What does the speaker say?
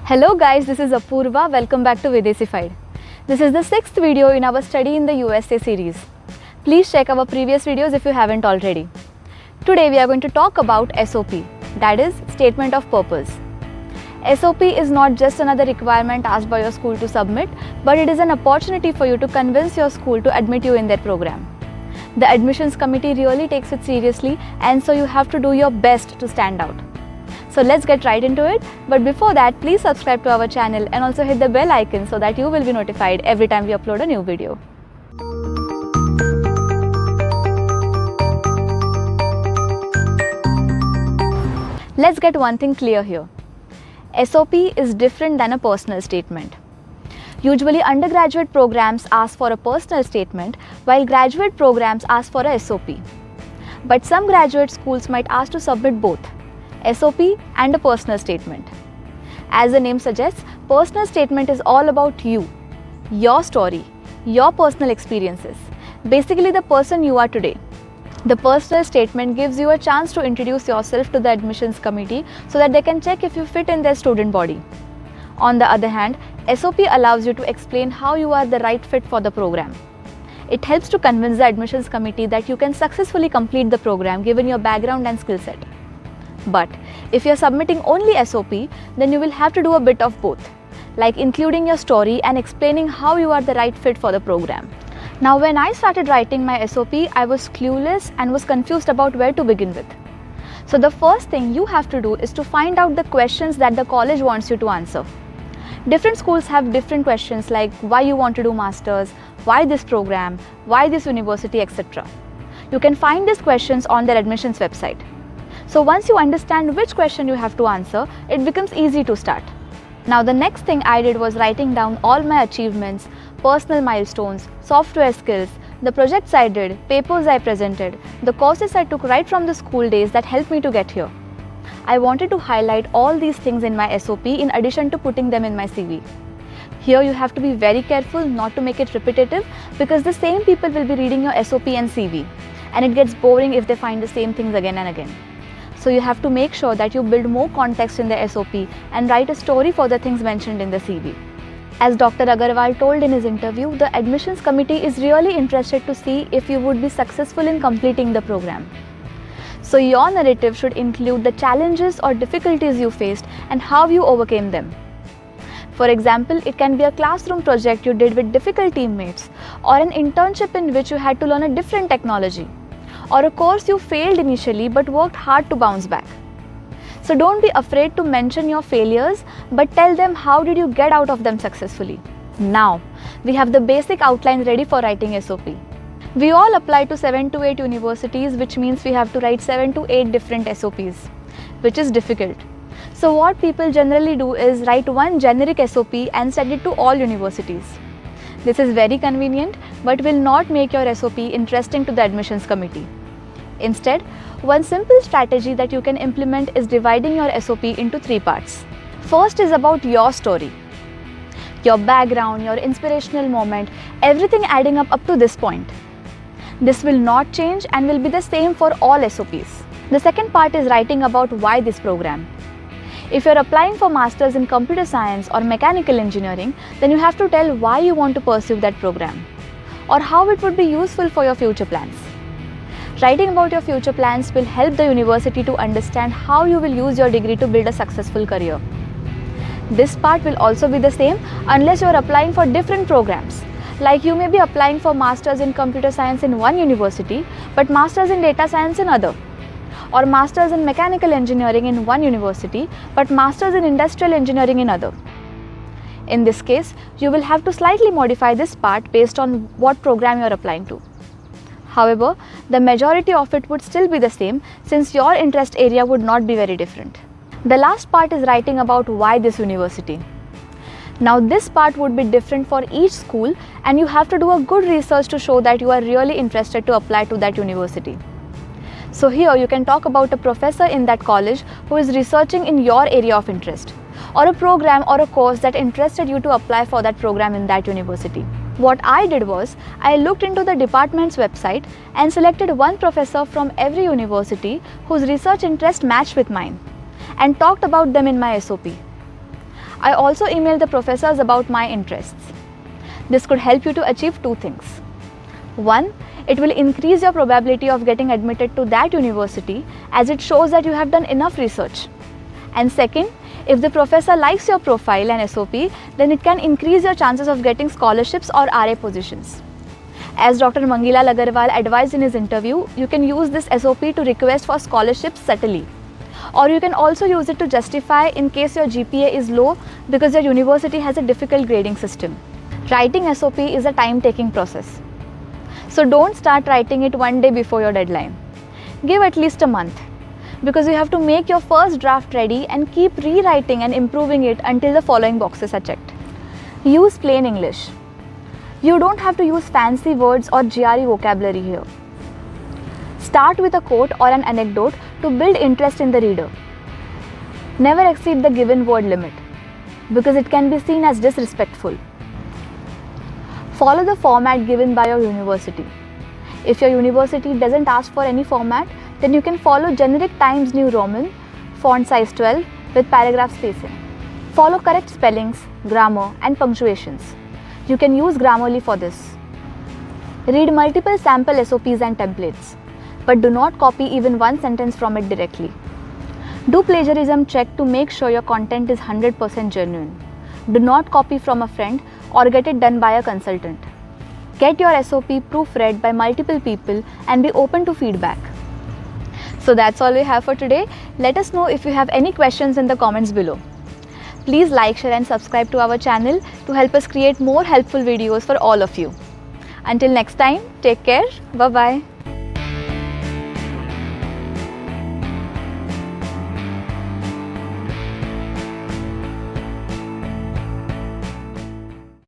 Hello guys, this is Apurva. Welcome back to Videsified. This is the 6th video in our Study in the USA series. Please check our previous videos if you haven't already. Today we are going to talk about SOP, that is Statement of Purpose. SOP is not just another requirement asked by your school to submit, but it is an opportunity for you to convince your school to admit you in their program. The admissions committee really takes it seriously, and so you have to do your best to stand out. So let's get right into it, but before that please subscribe to our channel and also hit the bell icon so that you will be notified every time we upload a new video. Let's get one thing clear here. SOP is different than a personal statement. Usually undergraduate programs ask for a personal statement while graduate programs ask for a SOP. But some graduate schools might ask to submit both, SOP and a personal statement. As the name suggests, personal statement is all about you, your story, your personal experiences, basically the person you are today. The personal statement gives you a chance to introduce yourself to the admissions committee so that they can check if you fit in their student body. On the other hand, SOP allows you to explain how you are the right fit for the program. It helps to convince the admissions committee that you can successfully complete the program given your background and skill set. But if you are submitting only SOP, then you will have to do a bit of both, like including your story and explaining how you are the right fit for the program. Now, when I started writing my SOP, I was clueless and was confused about where to begin with. So the first thing you have to do is to find out the questions that the college wants you to answer. Different schools have different questions like why you want to do masters, why this program, why this university, etc. You can find these questions on their admissions website. So once you understand which question you have to answer, it becomes easy to start. Now the next thing I did was writing down all my achievements, personal milestones, software skills, the projects I did, papers I presented, the courses I took right from the school days that helped me to get here. I wanted to highlight all these things in my SOP in addition to putting them in my CV. Here you have to be very careful not to make it repetitive because the same people will be reading your SOP and CV, and it gets boring if they find the same things again and again. So you have to make sure that you build more context in the SOP and write a story for the things mentioned in the CV. As Dr. Agarwal told in his interview, the admissions committee is really interested to see if you would be successful in completing the program. So your narrative should include the challenges or difficulties you faced and how you overcame them. For example, it can be a classroom project you did with difficult teammates, or an internship in which you had to learn a different technology, or a course you failed initially but worked hard to bounce back. So don't be afraid to mention your failures, but tell them how did you get out of them successfully. Now, we have the basic outline ready for writing SOP. We all apply to 7 to 8 universities, which means we have to write 7 to 8 different SOPs, which is difficult. So what people generally do is write one generic SOP and send it to all universities. This is very convenient, but will not make your SOP interesting to the admissions committee. Instead, one simple strategy that you can implement is dividing your SOP into 3 parts. First is about your story, your background, your inspirational moment, everything adding up to this point. This will not change and will be the same for all SOPs. The second part is writing about why this program. If you're applying for masters in computer science or mechanical engineering, then you have to tell why you want to pursue that program or how it would be useful for your future plans. Writing about your future plans will help the university to understand how you will use your degree to build a successful career. This part will also be the same unless you're applying for different programs. Like you may be applying for masters in computer science in one university, but masters in data science in other. Or masters in mechanical engineering in one university, but masters in industrial engineering in other. In this case, you will have to slightly modify this part based on what program you are applying to. However, the majority of it would still be the same since your interest area would not be very different. The last part is writing about why this university. Now this part would be different for each school, and you have to do a good research to show that you are really interested to apply to that university. So here you can talk about a professor in that college who is researching in your area of interest, or a program or a course that interested you to apply for that program in that university. What I did was, I looked into the department's website and selected one professor from every university whose research interest matched with mine and talked about them in my SOP. I also email the professors about my interests. This could help you to achieve two things. One, it will increase your probability of getting admitted to that university as it shows that you have done enough research. And second, if the professor likes your profile and SOP, then it can increase your chances of getting scholarships or RA positions. As Dr. Mangilal Agarwal advised in his interview, you can use this SOP to request for scholarships subtly. Or you can also use it to justify in case your GPA is low because your university has a difficult grading system. Writing SOP is a time-taking process. So don't start writing it one day before your deadline. Give at least a month, because you have to make your first draft ready and keep rewriting and improving it until the following boxes are checked. Use plain English. You don't have to use fancy words or GRE vocabulary here. Start with a quote or an anecdote to build interest in the reader. Never exceed the given word limit, because it can be seen as disrespectful. Follow the format given by your university. If your university doesn't ask for any format, then you can follow generic Times New Roman, font size 12 with paragraph spacing. Follow correct spellings, grammar and punctuations. You can use Grammarly for this. Read multiple sample SOPs and templates, but do not copy even one sentence from it directly. Do plagiarism check to make sure your content is 100% genuine. Do not copy from a friend or get it done by a consultant. Get your SOP proofread by multiple people and be open to feedback. So that's all we have for today. Let us know if you have any questions in the comments below. Please like, share and subscribe to our channel to help us create more helpful videos for all of you. Until next time, take care. Bye-bye.